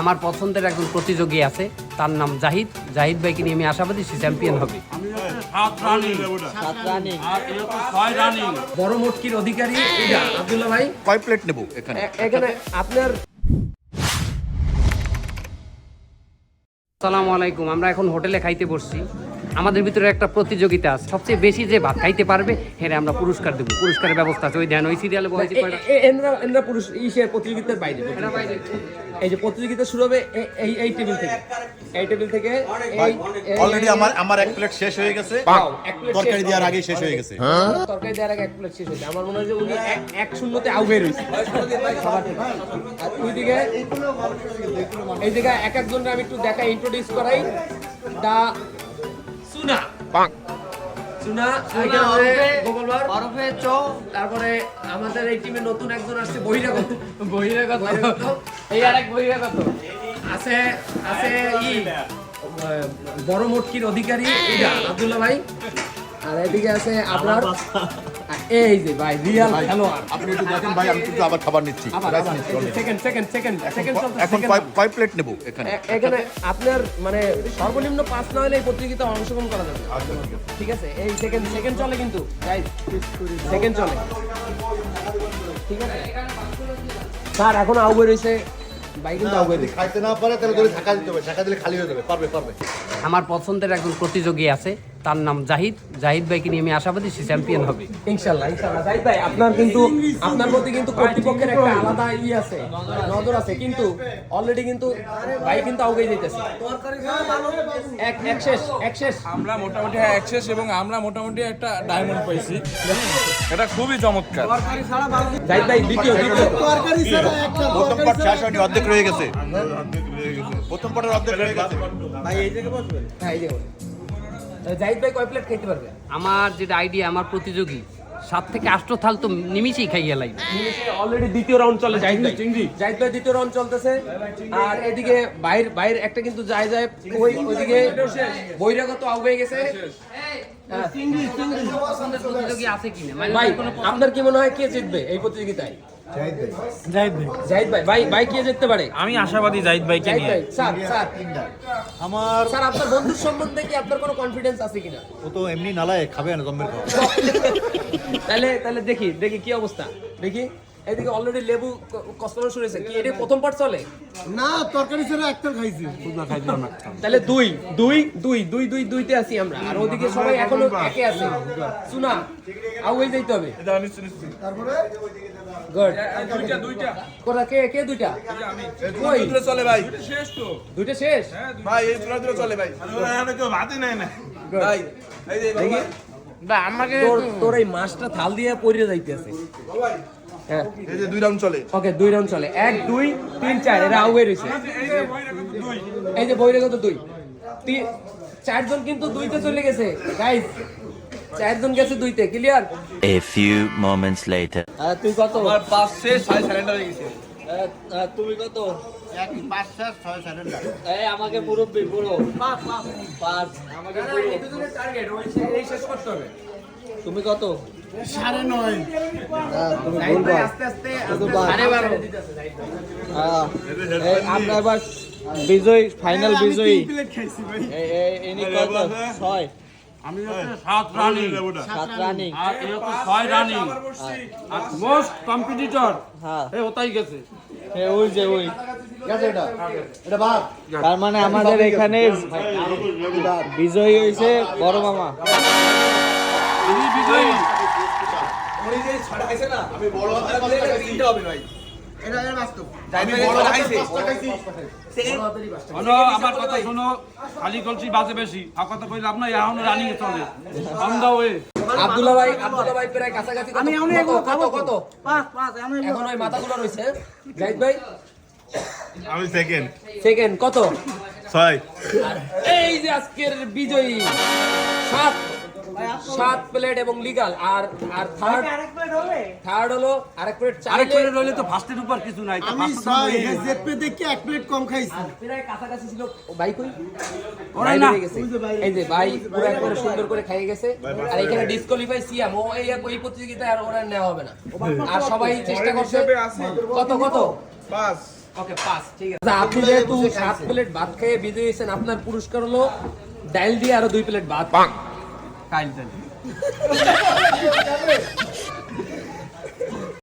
আমার পছন্দের একজন প্রতিযোগী আছে, তার নাম জাহিদ। জাহিদ ভাইকে নিয়ে আমি আশাবাদী সে চ্যাম্পিয়ন হবে। বড় মটকির অধিকারী আব্দুল্লাহ ভাই। কয় প্লেট নেব এখানে? এখানে আপনার আসসালামু আলাইকুম। আমরা এখন হোটেলে খাইতে বসছি। আমাদের ভিতরে একটা প্রতিযোগিতা আছে, সবচেয়ে বেশি যে ভাত খাইতে পারবে হ্যাঁ আমরা পুরস্কার দেবো। পুরস্কারের ব্যবস্থা আছে, ওই দেন ওই সিরিয়ালে বলছি প্রতিযোগিতার বাইরে এই যে প্রতিযোগিতা শুরু হবে এই টেবিল থেকে, এই টেবিল থেকে। অলরেডি আমার এক প্লেট শেষ হয়ে গেছে, তরকারি দেওয়ার আগে শেষ হয়ে গেছে। তরকারি দেওয়ার আগে এক প্লেট শেষ হয়েছে। আমার মনে হয় যে উনি 1-0 আউট হয়ে রয়েছে সবার থেকে। আর ওইদিকে এইদিকে এক একজনকে আমি একটু দেখা ইন্ট্রোডিউস করাই। দা সুনা সুনা তারপরে আমাদের এই টিমে নতুন একজন আসছে বহিরাগত এই আরেক বহিরাগত আছে আছে বড় মটকির অধিকারী আব্দুল্লাহ ভাই। আর এদিকে আছে আপনার এই যে ভাই রিয়াল খেলোয়াড়। আপনি একটু দেখেন ভাই, আমি কিন্তু আবার খাবার নিচ্ছি। এখন কয় প্লেট নেব এখানে? এখানে আপনার মানে সর্বনিম্ন 5 না হলে এই প্রতিযোগিতা অংশগ্রহণ করা যাবে। ঠিক আছে, এই সেকেন্ড চলে কিন্তু গাইস, সেকেন্ড চলে। ঠিক আছে স্যার, এখন আউট হয়েছে ভাই, কিন্তু আউট হয়েছে। খাইতে না পারে তাহলে ধরে ঢাকা দিতে হবে, ঢাকা দিলে খালি হয়ে যাবে। পারবে। আমার পছন্দের একজন প্রতিযোগী আছে, তার নাম জাহিদ। জাহিদ ভাইকে নিয়ে আমি আশাবাদী সে চ্যাম্পিয়ন হবে ইনশাআল্লাহ। জাহিদ ভাই, আপনার কিন্তু আপনার প্রতি কিন্তু কর্তৃপক্ষের একটা আলাদা আছে, নজর আছে। কিন্তু অলরেডি কিন্তু ভাই কিন্তু আউগে যাইতেছে। এক শেষ আমরা মোটামুটি এক শেষ, এবং আমরা মোটামুটি একটা ডায়মন্ড পাইছি। এটা খুবই চমৎকার। জাহিদ ভাই দ্বিতীয় প্রথম পার্ট শেষ হয়নি, অর্ধেক রয়ে গেছে। প্রথম পার্টের অর্ধেক রয়ে গেছে। ভাই এই জায়গায় বসবেন। হ্যাঁ, এই জায়গায়। জাহিদ ভাই কয় প্লেট খেতে পারবে? আমার যেটা আইডিয়া, আমার প্রতিযোগী 7 থেকে 8 থাল তো নিমিশেই খাইয়া লাগবে। অলরেডি দ্বিতীয় রাউন্ড চলে। জাহিদ ভাই দ্বিতীয় রাউন্ড চলতেছে। আর এদিকে বাইর একটা কিন্তু যায় ওইদিকে বহিরাগত আউট হয়ে গেছে। প্রতিযোগী আছে কিনা ভাই, আপনার কি মনে হয় কে জিতবে এই প্রতিযোগিতায়? জাহিদ ভাই কে জিততে পারে? আমি আশাবাদী জাহিদ ভাইকে নিয়ে। স্যার আমার স্যার, আপনার বন্ধুর সম্বন্ধে কি আপনার কোনো কনফিডেন্স আছে কিনা? ও তো এমনি নালায় খাবে না, জম্মের খাওয়া। তাহলে দেখি কি অবস্থা। দেখি এদিকে অলরেডি লেবু কাস্টমার শুরু হয়েছে। কি এটা প্রথম পার্ট চলে না? তরকারি ছাড়া একটা খাইছি। তাহলে দুইতে আছি আমরা। আর ওদিকে সবাই এখনো একে আছে। শুনা আউই যাইতে হবে। তারপরে গুড। দুইটা কোথা কে দুইটা? কই চলে ভাই? দুইটা শেষ ভাই, এই দুটো চলে ভাই। ভাতই নাই না ভাই। এই যে দেখি আমাকে তোর এই মাছটা থাল দিয়ে পড়ে যাইতেছে। হ্যাঁ, এই যে 2 রাউন্ড চলে। ওকে 2 রাউন্ড চলে। 1 2 3 4 এরা আউয়ে রইছে। এই যে বহিরাগত 2 4 জন কিন্তু 2তে চলে গেছে গাইস। 4 জন গেছে 2তে। Clear? A few moments later. তুই কত? আমার 5 শেষ, 6 সারেন্ডার হয়ে গেছে। তুমি কত? 5 6 6 সারেন্ডার। এই আমাকে মুরব্বি বলো। 5 আমাকে এই দুজনের টার্গেট এই শেষ করতে হবে। তুমি কত? 9.5। তুমি বলবা আস্তে আস্তে 12.5 দিতেছে জাহিদ ভাই। আমরা এবার বিজয়, ফাইনাল বিজয়ী। প্লেট খাইছি ভাই। ইনি কত? 6। আমি 7 রানিং 7 রানিং। আর এ 6 রানিং। আর মোস্ট কম্পিটিটর হ্যাঁ, এই ওটাই গেছে। ওই যে ওই গেছে এটা বাদ। তার মানে আমাদের এখানে বিজয়ী হয়েছে বড় মামা। এই বিজয়ী এটা বাস্তব। আমার কথা শোনো, খালি কলসি বাজে বেশি। আর কথা কইলে আপনার এখন রানিং এ চলে অন দা ওয়ে। আব্দুল্লাহ ভাই প্রায় কাছাকাছি। কত 5 এখন ওই মাথাগুলো রইছে। জাহিদ ভাই আমি সেকেন্ড কত? 6। এই যে আজকের বিজয়ী 7 প্লেট এবং লিগ্যাল। আর থার্ড হলো আরেক প্লেট। আরেক প্লেট রইলে তো ফার্স্টের উপর কিছু নাই। আমি 6 জেপে দেখে এক প্লেট কম খাইছি। প্রায় কাছাকাছি ছিল। ভাই কই? ওরাই না। এই যে ভাই পুরো একবারে সুন্দর করে খাইয়ে গেছে। আর এখানে ডিসকোয়ালিফাই সিয়াম। এই প্রতিযোগিতায় আর ওরা নেওয়া হবে না। আর সবাই চেষ্টা করছে। কত 5 ওকে পাস, ঠিক আছে। আচ্ছা, আপনি যেহেতু 7 প্লেট ভাত খেয়ে বিজয়ী হয়েছেন, আপনার পুরস্কার হলো ডাইল দিয়ে আরো 2 প্লেট ভাত। কাইল